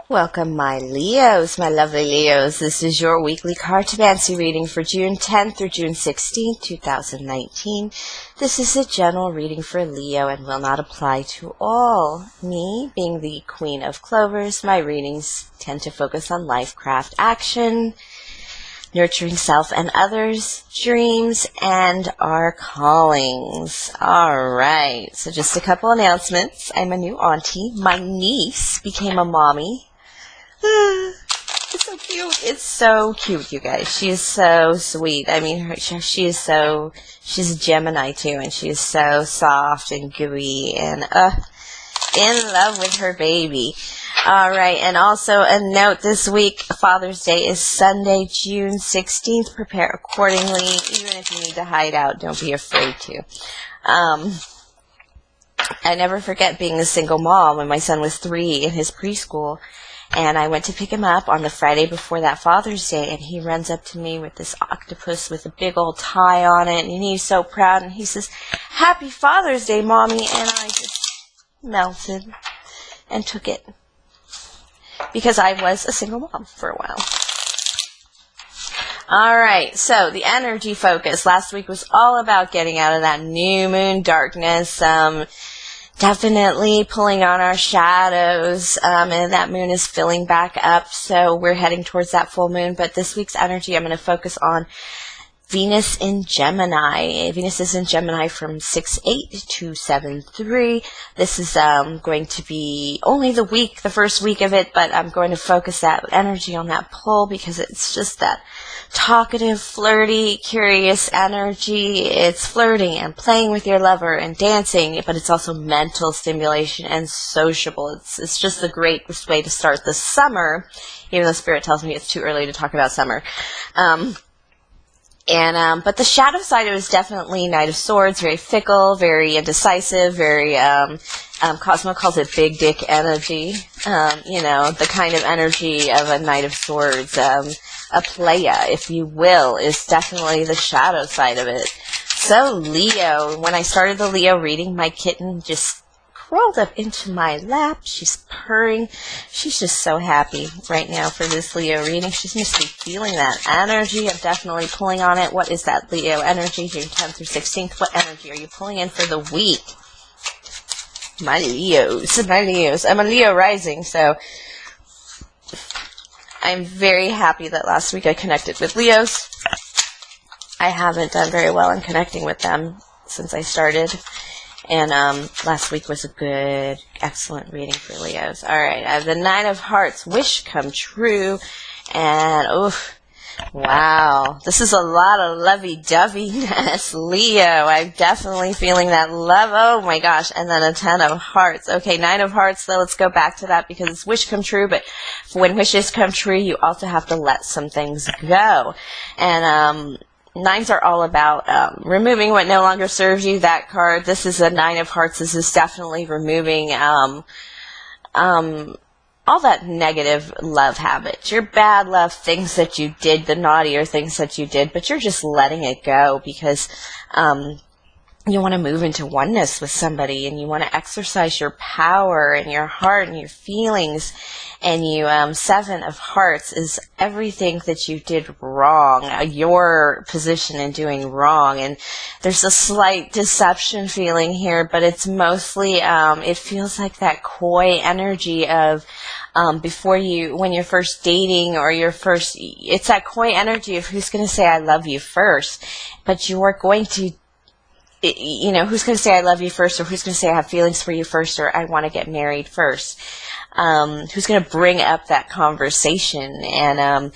Welcome, my Leos, my lovely Leos. This is your weekly Cartomancy reading for June 10th through June 16th, 2019. This is a general reading for Leo and will not apply to all. Me, being the Queen of Clovers, my readings tend to focus on life, craft, action, nurturing self and others, dreams, and our callings. Alright, so just a couple announcements. I'm a new auntie. My niece became a mommy. It's so cute. It's so cute, you guys. She is so sweet. I mean, she's a Gemini too, and she is so soft and gooey and in love with her baby. Alright, and also a note this week, Father's Day is Sunday, June 16th. Prepare accordingly. Even if you need to hide out, don't be afraid to. I never forget being a single mom when my son was 3 in his preschool. And I went to pick him up on the Friday before that Father's Day, and he runs up to me with this octopus with a big old tie on it, and he's so proud, and he says, "Happy Father's Day, Mommy," and I just melted and took it, because I was a single mom for a while. Alright, so the energy focus. Last week was all about getting out of that new moon darkness, definitely pulling on our shadows, and that moon is filling back up, so we're heading towards that full moon. But this week's energy, I'm going to focus on Venus in Gemini. Venus is in Gemini from 6/8 to 7/3. This is going to be only the first week of it, but I'm going to focus that energy on that pull because it's just that talkative, flirty, curious energy. It's flirting and playing with your lover and dancing, but it's also mental stimulation and sociable. It's just the greatest way to start the summer, even though Spirit tells me it's too early to talk about summer. But the shadow side of it is definitely Knight of Swords, very fickle, very indecisive, very, Cosmo calls it big dick energy. The kind of energy of a Knight of Swords, a playa, if you will, is definitely the shadow side of it. So Leo, when I started the Leo reading, my kitten just crawled up into my lap. She's purring. She's just so happy right now for this Leo reading. She's must be feeling that energy. I'm definitely pulling on it. What is that Leo energy, June 10th through 16th? What energy are you pulling in for the week? My Leos. I'm a Leo rising, so I'm very happy that last week I connected with Leos. I haven't done very well in connecting with them since I started. And last week was a good, excellent reading for Leos. Alright, I have the 9 of Hearts, Wish Come True. And, wow, this is a lot of lovey-doveyness, Leo. I'm definitely feeling that love. Oh my gosh. And then a 10 of Hearts. Okay, 9 of Hearts, though, let's go back to that because it's wish come true. But when wishes come true, you also have to let some things go. And, 9s are all about removing what no longer serves you. That card, this is a 9 of Hearts. This is definitely removing all that negative love habits, your bad love, things that you did, the naughtier things that you did, but you're just letting it go because you want to move into oneness with somebody and you want to exercise your power and your heart and your feelings. And you, 7 of Hearts is everything that you did wrong, your position in doing wrong. And there's a slight deception feeling here, but it's mostly, it feels like that coy energy of, when you're first dating or it's that coy energy of who's going to say I love you first, but you're going to, who's going to say I love you first, or who's going to say I have feelings for you first, or I want to get married first. Who's going to bring up that conversation, and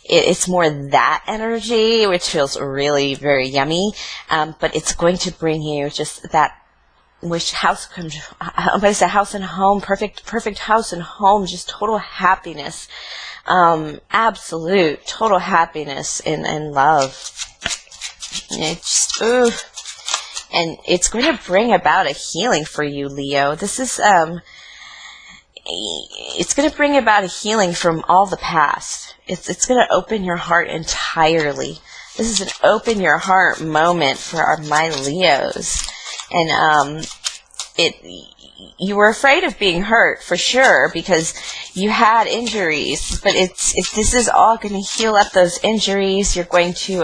it's more that energy, which feels really very yummy, but it's going to bring you just that house and home, perfect house and home, just total happiness, absolute total happiness in love. It's just, and it's going to bring about a healing for you, Leo. This is it's going to bring about a healing from all the past. It's going to open your heart entirely. This is an open your heart moment for my Leos. And you were afraid of being hurt for sure because you had injuries, but this is all going to heal up those injuries. You're going to,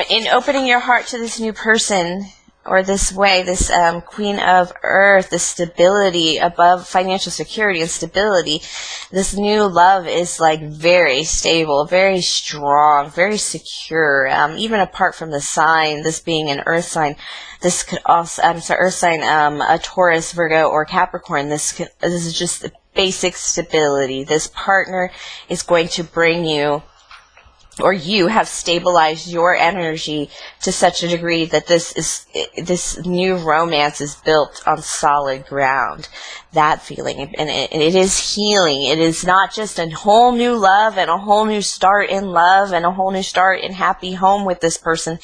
in opening your heart to this new person, or this way, this Queen of Earth, this stability above financial security and stability, this new love is like very stable, very strong, very secure. Even apart from the sign, this being an Earth sign, this could also, Earth sign, a Taurus, Virgo, or Capricorn. This is just the basic stability. This partner is going to bring you, or you have stabilized your energy to such a degree that this new romance is built on solid ground. That feeling, and it is healing. It is not just a whole new love and a whole new start in love and a whole new start in happy home with this person.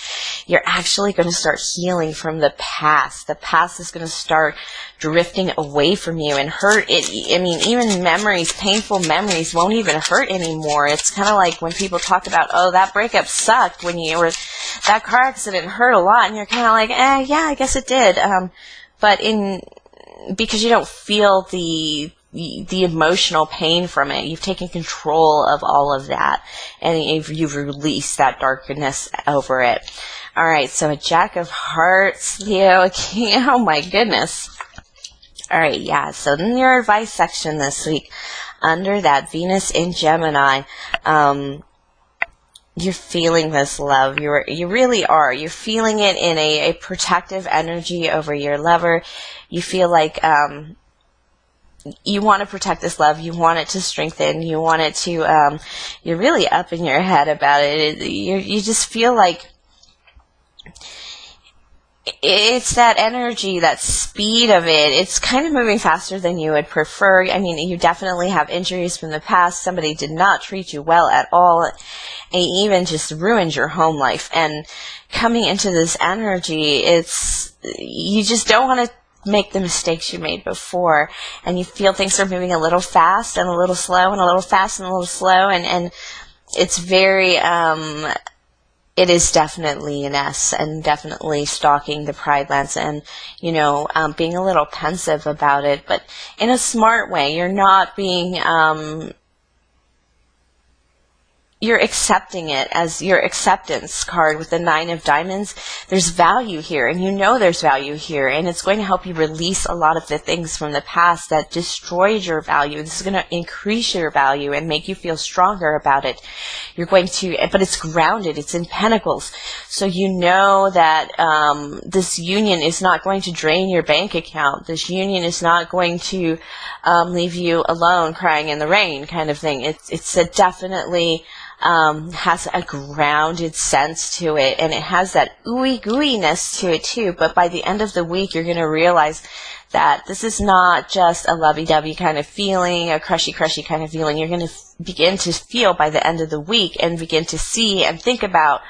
You're actually going to start healing from the past. The past is going to start drifting away from you and hurt it. I mean, even memories, painful memories, won't even hurt anymore. It's kind of like when people talk about, oh, that breakup sucked, when you were, that car accident hurt a lot, and you're kind of like, yeah, I guess it did. But because you don't feel the emotional pain from it, you've taken control of all of that, and you've released that darkness over it. All right, so a Jack of Hearts, Leo, oh my goodness. All right, yeah, so in your advice section this week, under that Venus in Gemini, you're feeling this love. You really are. You're feeling it in a protective energy over your lover. You feel like you want to protect this love. You want it to strengthen. You want it to, you're really up in your head about it. You just feel like it's that energy, that speed of it. It's kind of moving faster than you would prefer. I mean, you definitely have injuries from the past. Somebody did not treat you well at all, and even just ruined your home life. And coming into this energy, you just don't want to make the mistakes you made before, and you feel things are moving a little fast and a little slow and a little fast and a little slow, and it's very it is definitely an S, and definitely stalking the Pride Lands, and being a little pensive about it, but in a smart way. You're not being you're accepting it as your acceptance card with the 9 of Diamonds. There's value here, and there's value here, and it's going to help you release a lot of the things from the past that destroyed your value. This is going to increase your value and make you feel stronger about it. You're going to, but it's grounded, it's in Pentacles, so that this union is not going to drain your bank account. This union is not going to leave you alone crying in the rain, kind of thing. It's a definitely has a grounded sense to it, and it has that ooey gooey-ness to it too. But by the end of the week, you're going to realize that this is not just a lovey-dovey kind of feeling, a crushy kind of feeling. You're going to begin to feel by the end of the week, and begin to see and think about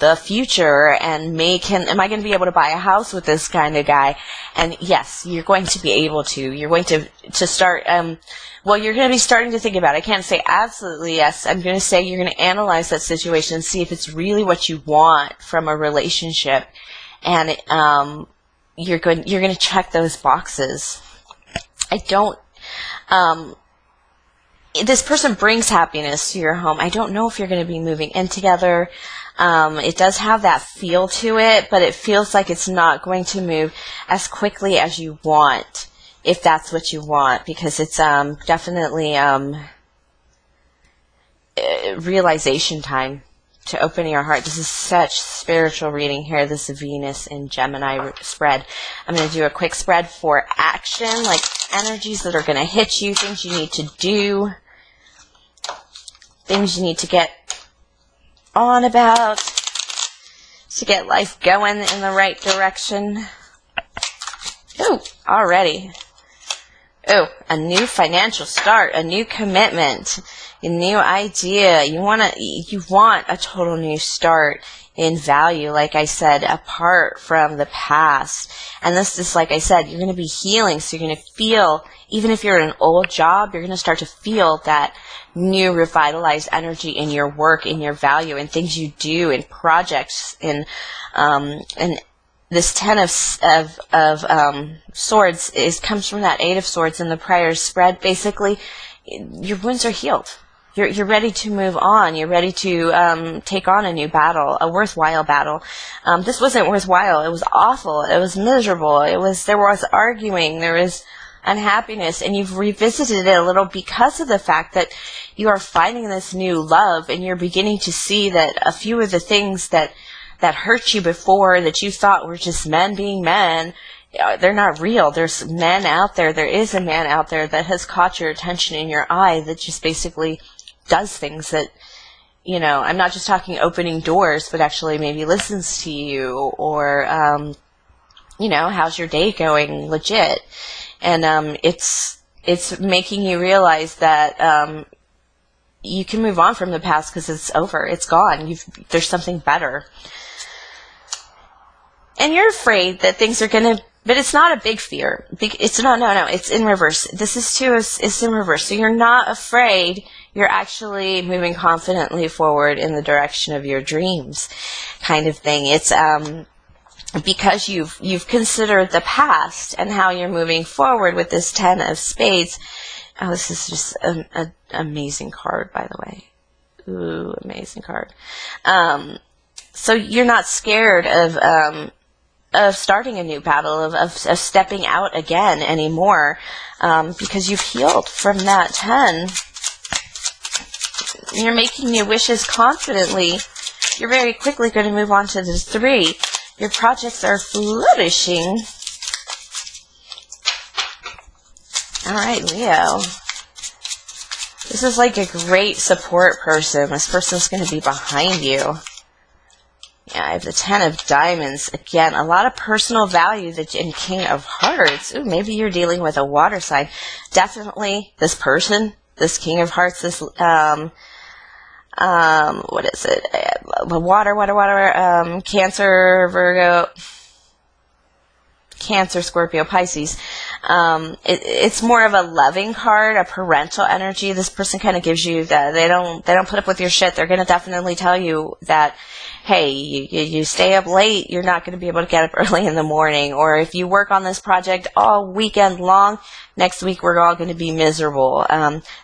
the future, and am I going to be able to buy a house with this kind of guy? And yes, you're going to be able to. You're going to start, you're going to be starting to think about it. I can't say absolutely yes. I'm going to say you're going to analyze that situation and see if it's really what you want from a relationship. And you're going to check those boxes. This person brings happiness to your home. I don't know if you're going to be moving in together. It does have that feel to it, but it feels like it's not going to move as quickly as you want, if that's what you want, because it's definitely realization time to open your heart. This is such spiritual reading here, this Venus in Gemini spread. I'm going to do a quick spread for action, like energies that are going to hit you, things you need to do, things you need to get on about to get life going in the right direction. Ooh, already. Ooh, a new financial start, a new commitment, a new idea. You want a total new start in value, like I said, apart from the past. And this is, like I said, you're going to be healing, so you're going to feel, even if you're in an old job, you're going to start to feel that new revitalized energy in your work, in your value, in things you do, in projects, in this Ten of Swords comes from that Eight of Swords in the prior spread. Basically, your wounds are healed. You're ready to move on. You're ready to take on a new battle, a worthwhile battle. This wasn't worthwhile. It was awful. It was miserable. There was arguing. There was unhappiness, and you've revisited it a little because of the fact that you are finding this new love, and you're beginning to see that a few of the things that hurt you before, that you thought were just men being men, they're not real. There's men out there. There is a man out there that has caught your attention in your eye that just basically does things that, you know, I'm not just talking opening doors, but actually maybe listens to you, or, you know, how's your day going, legit. And it's making you realize that you can move on from the past because it's over. It's gone. There's something better. And you're afraid that things are going to, but it's not a big fear. It's no, it's in reverse. This is too, it's in reverse. So you're not afraid. You're actually moving confidently forward in the direction of your dreams, kind of thing. It's because you've considered the past and how you're moving forward with this Ten of Spades. Oh, this is just an amazing card, by the way. Ooh, amazing card. So you're not scared of starting a new battle, of stepping out again anymore, because you've healed from that 10. You're making your wishes confidently. You're very quickly going to move on to the 3. Your projects are flourishing. All right, Leo. This is like a great support person. This person's going to be behind you. Yeah, I have the 10 of Diamonds. Again, a lot of personal value in King of Hearts. Ooh, maybe you're dealing with a water sign. Definitely this person, this King of Hearts, this, what is it? Water, Cancer, Virgo, Cancer, Scorpio, Pisces. It's more of a loving card, a parental energy. This person kind of gives you that they don't put up with your shit. They're going to definitely tell you that, hey, you stay up late, you're not going to be able to get up early in the morning. Or if you work on this project all weekend long, next week we're all going to be miserable.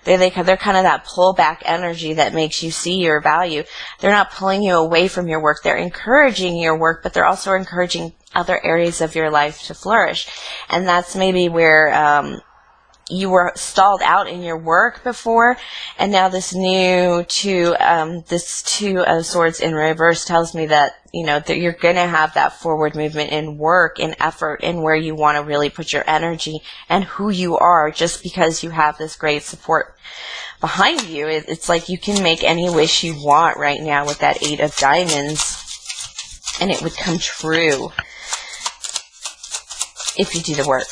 They're kind of that pullback energy that makes you see your value. They're not pulling you away from your work. They're encouraging your work, but they're also encouraging other areas of your life to flourish. And that's maybe where you were stalled out in your work before, and now this new two of Swords in reverse tells me that, you know, that you're going to have that forward movement in work, in effort, in where you want to really put your energy and who you are, just because you have this great support behind you. It's like you can make any wish you want right now with that 8 of Diamonds, and it would come true if you do the work.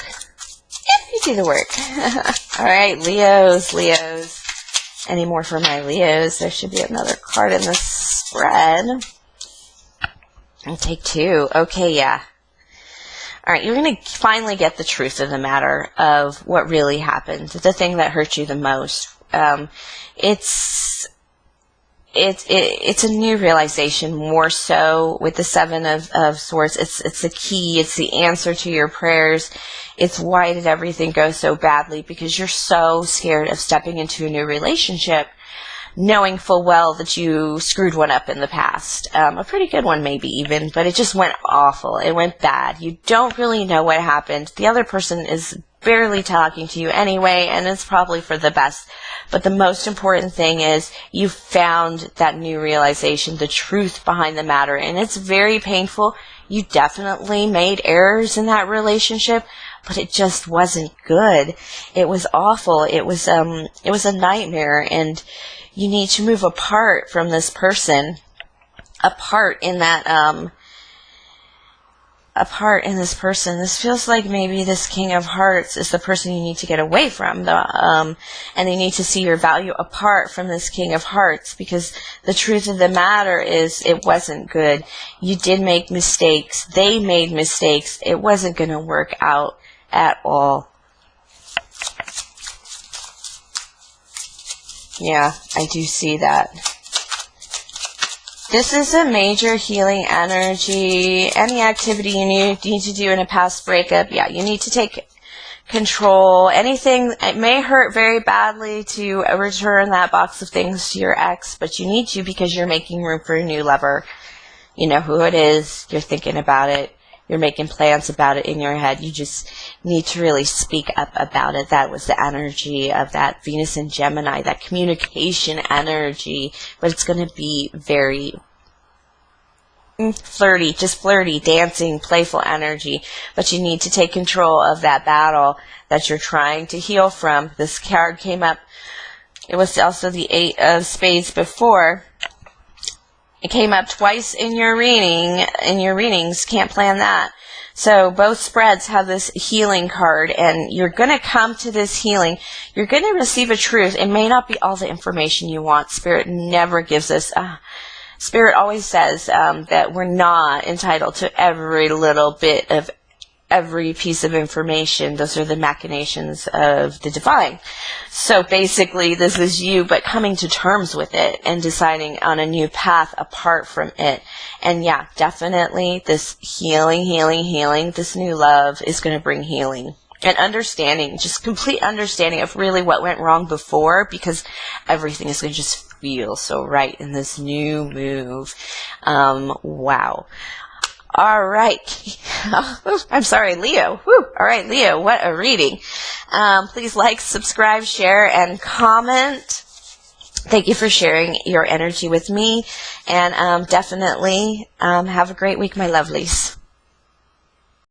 Do the work. All right, Leos. Any more for my Leos? There should be another card in the spread. I'll take 2. Okay, yeah. All right, you're going to finally get the truth of the matter of what really happened, the thing that hurt you the most. It's a new realization, more so with the 7 of Swords. It's the key. It's the answer to your prayers. It's why did everything go so badly? Because you're so scared of stepping into a new relationship, knowing full well that you screwed one up in the past. A pretty good one maybe even, but it just went awful. It went bad. You don't really know what happened. The other person is barely talking to you anyway, and it's probably for the best. But the most important thing is you found that new realization, the truth behind the matter, and it's very painful. You definitely made errors in that relationship, but it just wasn't good. It was awful. It was a nightmare, and you need to move apart from this person, apart in this person. This feels like maybe this King of Hearts is the person you need to get away from, and you need to see your value apart from this King of Hearts, because the truth of the matter is it wasn't good. You did make mistakes. They made mistakes. It wasn't going to work out at all. Yeah, I do see that. This is a major healing energy. Any activity you need to do in a past breakup, yeah, you need to take control. Anything, it may hurt very badly to return that box of things to your ex, but you need to because you're making room for a new lover. You know who it is. You're thinking about it. You're making plans about it in your head. You just need to really speak up about it. That was the energy of that Venus and Gemini, that communication energy. But it's going to be very flirty, just flirty, dancing, playful energy. But you need to take control of that battle that you're trying to heal from. This card came up. It was also the 8 of Spades before. It came up twice in your readings. Can't plan that. So both spreads have this healing card, and you're going to come to this healing. You're going to receive a truth. It may not be all the information you want. Spirit never gives us. Spirit always says that we're not entitled to every little bit of every piece of information. Those are the machinations of the divine. So basically, this is you, but coming to terms with it and deciding on a new path apart from it. And yeah, definitely this healing, this new love is going to bring healing. And understanding, just complete understanding of really what went wrong before, because everything is going to just feel so right in this new move. Wow. All right. I'm sorry, Leo. Whew. All right, Leo, what a reading. Please like, subscribe, share, and comment. Thank you for sharing your energy with me. And definitely have a great week, my lovelies.